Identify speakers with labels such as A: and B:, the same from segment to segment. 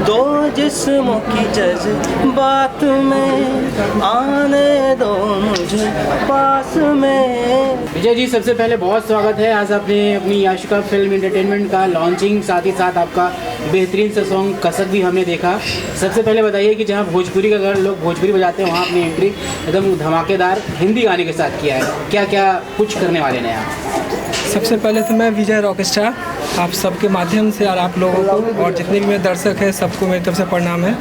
A: दो जिस्मों की जज्बात में, आने दो मुझे पास में।
B: विजय जी, सबसे पहले बहुत स्वागत है। आज आपने अपनी याशिका फिल्म एंटरटेनमेंट का लॉन्चिंग, साथ ही साथ आपका बेहतरीन सा सॉन्ग कसक भी हमने देखा। सबसे पहले बताइए कि जहाँ भोजपुरी का अगर लोग भोजपुरी बजाते हैं, वहाँ अपनी एंट्री एकदम धमाकेदार हिंदी गाने के साथ किया है। क्या क्या कुछ करने वाले हैं आप?
C: सबसे पहले तो मैं विजय रॉकस्टार आप सबके माध्यम से और आप लोगों को और जितने भी मेरे दर्शक हैं सबको मेरी तरफ से प्रणाम है।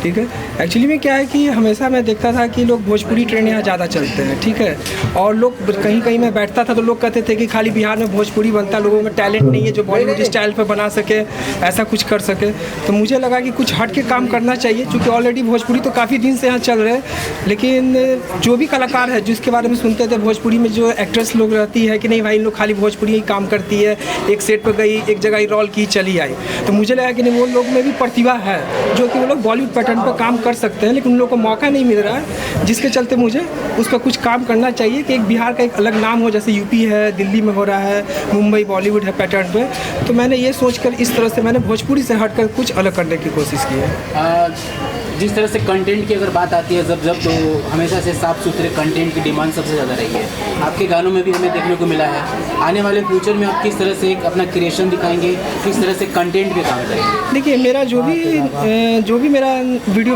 C: ठीक है, एक्चुअली में क्या है कि हमेशा मैं देखता था कि लोग भोजपुरी ट्रेंड यहाँ ज़्यादा चलते हैं। ठीक है, और लोग कहीं कहीं मैं बैठता था तो लोग कहते थे कि खाली बिहार में भोजपुरी बनता, लोगों में टैलेंट नहीं है जो बॉलीवुड स्टाइल पर बना सके, ऐसा कुछ कर सके। तो मुझे लगा कि कुछ हट के काम करना चाहिए, क्योंकि ऑलरेडी भोजपुरी तो काफ़ी दिन से यहाँ चल रहे हैं। लेकिन जो भी कलाकार है जिसके बारे में सुनते थे भोजपुरी में, जो एक्ट्रेस लोग रहती है कि नहीं भाई इन लोग खाली भोजपुरी ही काम करती है, एक सेट पर गई, एक जगह ही रोल की, चली आई, तो मुझे लगा कि नहीं वो लोग में भी प्रतिभा है जो कि वो लोग बॉलीवुड पैटर्न पर काम कर सकते हैं, लेकिन उन लोगों को मौका नहीं मिल रहा है, जिसके चलते मुझे उस पर कुछ काम करना चाहिए कि एक बिहार का एक अलग नाम हो, जैसे यूपी है, दिल्ली में हो रहा है, मुंबई बॉलीवुड है पैटर्न पे। तो मैंने ये सोचकर इस तरह से मैंने भोजपुरी से हटकर कुछ अलग करने की कोशिश की है।
B: जिस तरह से कंटेंट की अगर बात आती है जब तो हमेशा से साफ सुथरे कंटेंट की डिमांड सबसे ज़्यादा रही है। आपके गानों में भी हमें देखने को मिला है। आने वाले फ्यूचर में आप किस तरह से एक अपना क्रिएशन दिखाएंगे, किस तरह से कंटेंट पे काम करेंगे?
C: देखिए, मेरा जो भी मेरा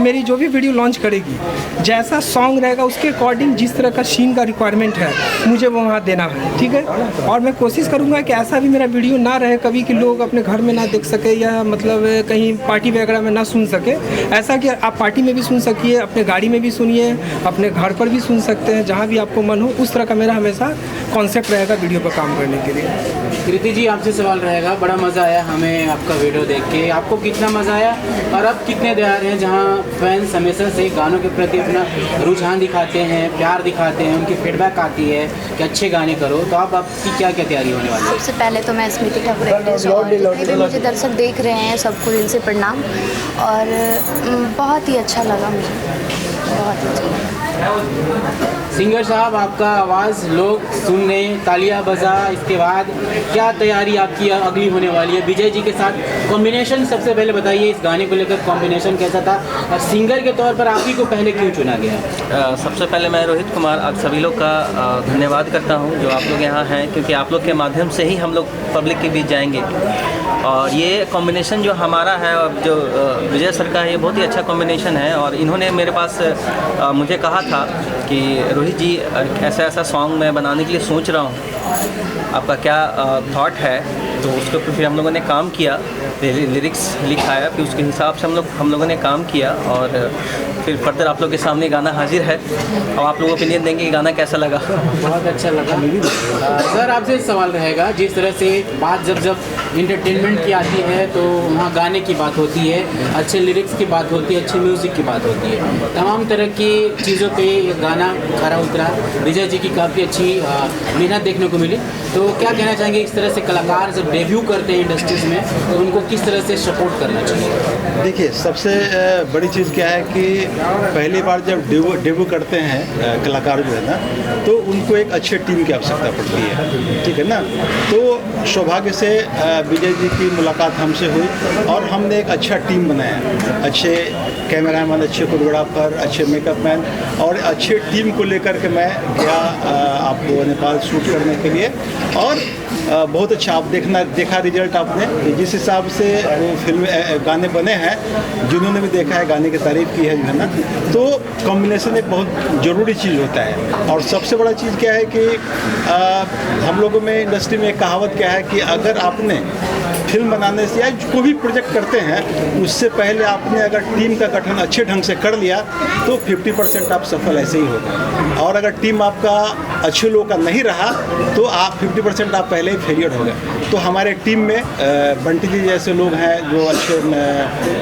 C: मेरी जो भी वीडियो लॉन्च करेगी, जैसा सॉन्ग रहेगा उसके अकॉर्डिंग जिस तरह का सीन का रिक्वायरमेंट है मुझे वो वहाँ देना है। ठीक है, और मैं कोशिश करूँगा कि ऐसा भी मेरा वीडियो ना रहे कभी कि लोग अपने घर में ना देख सके या मतलब कहीं पार्टी वगैरह में ना सुन सके। ऐसा कि आप पार्टी में भी सुन सकिए, अपने गाड़ी में भी सुनिए, अपने घर पर भी सुन सकते हैं, जहाँ भी आपको मन हो। उस तरह का मेरा हमेशा कॉन्सेप्ट रहेगा वीडियो पर काम करने के लिए।
B: कृति जी, आपसे सवाल रहेगा। बड़ा मज़ा आया हमें आपका वीडियो देख के, आपको कितना मज़ा आया और अब कितने तैयार हैं जहाँ फैंस हमेशा से गानों के प्रति अपना रुझान दिखाते हैं, प्यार दिखाते हैं, उनकी फीडबैक आती है कि अच्छे गाने करो, तो अब आपकी क्या क्या तैयारी होने वाली है?
D: सबसे पहले तो मैं स्मृति ठाकुर एक्ट्रेस और जितने भी मुझे दर्शक देख रहे हैं सबको दिल से प्रणाम। और बहुत ही अच्छा लगा मुझे, बहुत अच्छा लगा।
B: सिंगर साहब, आपका आवाज़ लोग सुन रहे हैं, तालियां बजा, इसके बाद क्या तैयारी आपकी अगली होने वाली है विजय जी के साथ? कॉम्बिनेशन सबसे पहले बताइए, इस गाने को लेकर कॉम्बिनेशन कैसा था और सिंगर के तौर पर आप ही को पहले क्यों चुना गया?
E: सबसे पहले मैं रोहित कुमार आप सभी लोग का धन्यवाद करता हूं जो आप लोग यहाँ हैं, क्योंकि आप लोग के माध्यम से ही हम लोग पब्लिक के बीच जाएंगे। और ये कॉम्बिनेशन जो हमारा है और जो विजय सर का है, ये बहुत ही अच्छा कॉम्बिनेशन है। और इन्होंने मेरे पास मुझे कहा था कि रोहित जी ऐसा ऐसा सॉन्ग मैं बनाने के लिए सोच रहा हूँ, आपका क्या थॉट है? तो उसके ऊपर फिर हम लोगों ने काम किया, लिरिक्स लिखाया, फिर उसके हिसाब से हम लोगों ने काम किया और फिर फर्दर आप लोग के सामने गाना हाजिर है। और आप लोग ओपिनियन देंगे कि गाना कैसा लगा।
B: बहुत अच्छा लगा। सर, आपसे सवाल रहेगा, जिस तरह से बात जब इंटरटेनमेंट की आती है तो वहाँ गाने की बात होती है, अच्छे लिरिक्स की बात होती है, अच्छे म्यूज़िक की बात होती है, तमाम तरह की चीज़ों पे ये गाना खरा उतरा। विजय जी की काफ़ी अच्छी मेहनत देखने को मिली। तो क्या कहना चाहेंगे, इस तरह से कलाकार जब डेब्यू करते हैं इंडस्ट्रीज़ में तो उनको किस तरह से सपोर्ट करना चाहिए?
F: देखिए, सबसे बड़ी चीज़ क्या है कि पहली बार जब डेब्यू करते हैं कलाकार जो है ना, तो उनको एक अच्छे टीम की आवश्यकता पड़ती है। ठीक है ना, तो सौभाग्य से विजय जी की मुलाकात हमसे हुई और हमने एक अच्छा टीम बनाया, अच्छे कैमरामैन, अच्छे कोरियोग्राफर, अच्छे मेकअप मैन और अच्छे टीम को लेकर के मैं गया आपको नेपाल शूट करने के लिए। और बहुत अच्छा आप देखा रिजल्ट आपने, जिस हिसाब से वो फिल्म गाने बने हैं, जिन्होंने भी देखा है गाने की तारीफ़ की है जो है ना, तो कॉम्बिनेशन एक बहुत ज़रूरी चीज़ होता है। और सबसे बड़ा चीज़ क्या है कि हम लोगों में इंडस्ट्री में एक कहावत क्या है कि अगर आपने फिल्म बनाने से या कोई भी प्रोजेक्ट करते हैं उससे पहले आपने अगर टीम का गठन अच्छे ढंग से कर लिया तो 50% आप सफल ऐसे ही होगा। और अगर टीम आपका अच्छे लोगों का नहीं रहा तो आप 50% आप पहले ही फेलियर हो गए। तो हमारे टीम में बंटी जी जैसे लोग हैं जो अच्छे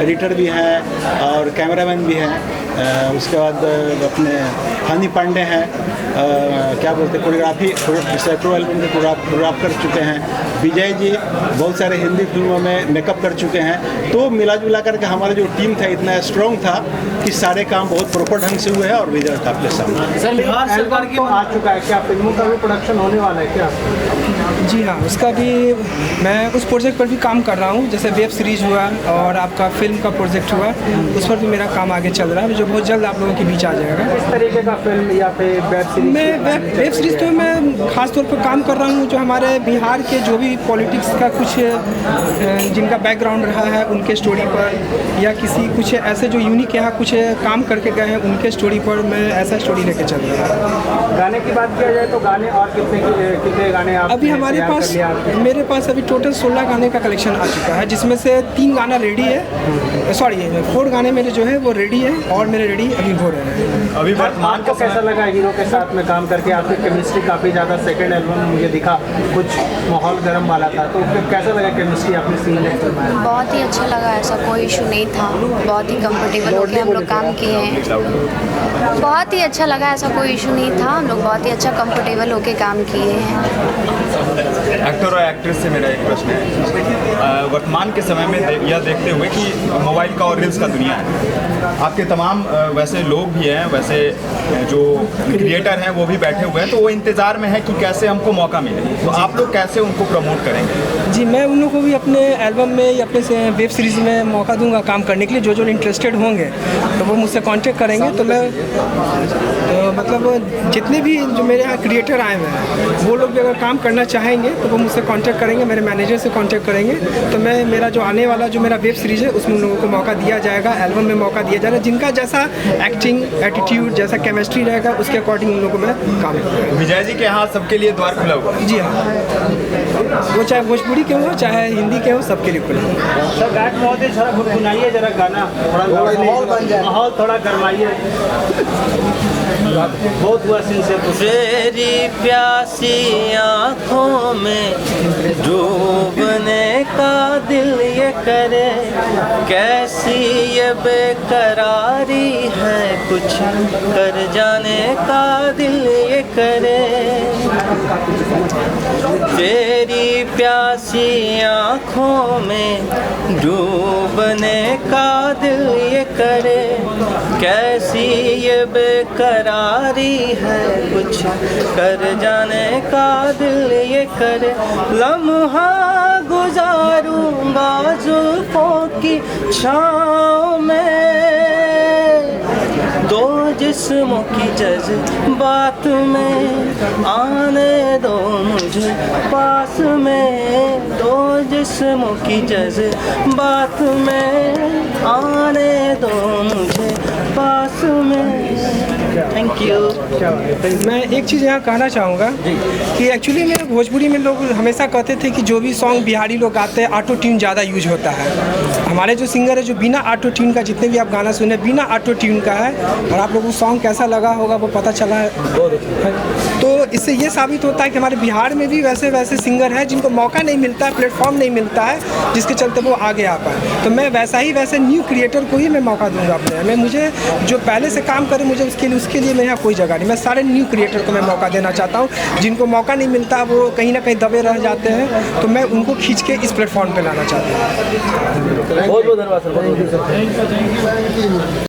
F: एडिटर भी हैं और कैमरामैन भी हैं। उसके बाद अपने हानि पांडे हैं, क्या बोलते हैं, कोरियोग्राफी सैकड़ों एल्बम के कोरियोग्राफ कर चुके हैं। विजय जी बहुत सारे हिंदी हिंदी फिल्मों में मेकअप कर चुके हैं। तो मिला जुला करके हमारा जो टीम था इतना स्ट्रॉन्ग था कि सारे काम बहुत प्रॉपर ढंग से हुए हैं और रिजल्ट आपके सामने।
B: सर बिहार सरकार की
G: आ चुका है, क्या फिल्मों का भी प्रोडक्शन होने वाला है क्या?
C: जी हाँ, उसका भी मैं उस प्रोजेक्ट पर भी काम कर रहा हूँ। जैसे वेब सीरीज़ हुआ और आपका फिल्म का प्रोजेक्ट हुआ, उस पर भी मेरा काम आगे चल रहा है, जो बहुत जल्द आप लोगों के बीच आ जाएगा।
G: किस तरीके का फिल्म या फिर वेब सीरीज?
C: मैं वेब सीरीज़ तो मैं ख़ास तौर पर काम कर रहा हूँ जो हमारे बिहार के जो भी पॉलिटिक्स का कुछ जिनका बैकग्राउंड रहा है उनके स्टोरी पर, या किसी कुछ ऐसे जो यूनिक यहाँ कुछ काम करके गए हैं उनके स्टोरी पर मैं ऐसा स्टोरी लेके चल रहा हूँ।
G: गाने की बात किया जाए तो गाने और कितने गाने आप
C: अभी हमारे पास मेरे पास अभी टोटल 16 गाने का कलेक्शन आ चुका है, जिसमें से 3 गाना रेडी है, सॉरी 4 गाने मेरे जो है वो रेडी है और मेरे रेडी अभी हो रहे हैं।
G: अभी वर्तमान को कैसा लगा हीरो के साथ में काम करके? आपकी केमिस्ट्री काफ़ी ज़्यादा सेकंड एल्बम में मुझे दिखा, कुछ माहौल गर्म वाला था, तो कैसा लगा केमिस्ट्री आपने सीन में?
D: बहुत ही अच्छा लगा, ऐसा कोई इशू नहीं था, बहुत ही कंफर्टेबल होकर हम लोग काम किए हैं। बहुत ही अच्छा लगा, ऐसा कोई इशू नहीं था, हम लोग बहुत ही अच्छा कंफर्टेबल होकर काम किए हैं।
H: एक्टर और एक्ट्रेस से मेरा एक प्रश्न है, वर्तमान के समय में यह देखते हुए कि मोबाइल का और रील्स का दुनिया है, आपके तमाम वैसे लोग भी हैं, वैसे जो क्रिएटर हैं वो भी बैठे हुए हैं, तो वो इंतज़ार में है कि कैसे हमको मौका मिले, तो आप लोग कैसे उनको प्रमोट करेंगे?
C: जी, मैं उन लोगों को भी अपने एल्बम में या अपने वेब सीरीज़ में मौका दूंगा काम करने के लिए। जो इंटरेस्टेड होंगे तो वो मुझसे कांटेक्ट करेंगे, तो मैं मतलब जितने भी जो मेरे यहाँ क्रिएटर आए हुए हैं वो लोग भी अगर काम करना चाहेंगे तो वो मुझसे कांटेक्ट करेंगे, मेरे मैनेजर से कांटेक्ट करेंगे, तो मैं मेरा जो आने वाला जो मेरा वेब सीरीज़ है उसमें उन लोगों को मौका दिया जाएगा, एल्बम में मौका दिया जाएगा, जिनका जैसा एक्टिंग एटीट्यूड जैसा केमिस्ट्री रहेगा उसके अकॉर्डिंग उन लोगों को मैं काम करूँगा।
H: विजय जी के यहाँ सबके लिए द्वार खुला हुआ है?
C: जी हाँ, वो चाहे भोजपुरी के हो चाहे हिंदी के हो, सबके लिए खुला है।
G: सर गायक महोदय थोड़ा गुनगुनाइए जरा गाना, माहौल थोड़ा गरमाइए। बहुत हुआ सीन से
A: तेरी प्यासी आँखों में डूबने का दिल ये करे, कैसी ये बेकरारी है, कुछ कर जाने का दिल ये करे। तेरी प्यासी आँखों में डूबने का दिल ये करे, कैसी ये बेकरारी है, कुछ कर जाने का दिल ये करे। लम्हा गुजारूंगा जुल्फों की छाँव में, दो जिस्मों की जज्बात में आने दो मुझे पास में, दो जिस्मों की जज्बात में आने दो मुझे पास में। Thank you.
C: मैं एक चीज़ यहाँ कहना चाहूँगा कि एक्चुअली में भोजपुरी में लोग हमेशा कहते थे कि जो भी सॉन्ग बिहारी लोग गाते हैं ऑटो ट्यून ज़्यादा यूज होता है। हमारे जो सिंगर है जो बिना ऑटो ट्यून का, जितने भी आप गाना सुने बिना ऑटो ट्यून का है, और आप लोगों को सॉन्ग कैसा लगा होगा वो पता चला है। तो इससे ये साबित होता है कि हमारे बिहार में भी वैसे वैसे सिंगर हैं जिनको मौका नहीं मिलता है, प्लेटफॉर्म नहीं मिलता है, जिसके चलते वो आगे आ पाए। तो मैं वैसे न्यू क्रिएटर को ही मैं मौका दूंगा अपने में। मुझे जो पहले से काम करे मुझे उसके लिए मेरे यहाँ कोई जगह नहीं। मैं सारे न्यू क्रिएटर को मैं मौका देना चाहता हूँ, जिनको मौका नहीं मिलता वो कहीं ना कहीं दबे रह जाते हैं, तो मैं उनको खींच के इस प्लेटफॉर्म पर लाना चाहता हूँ।
G: बहुत बहुत धन्यवाद सर।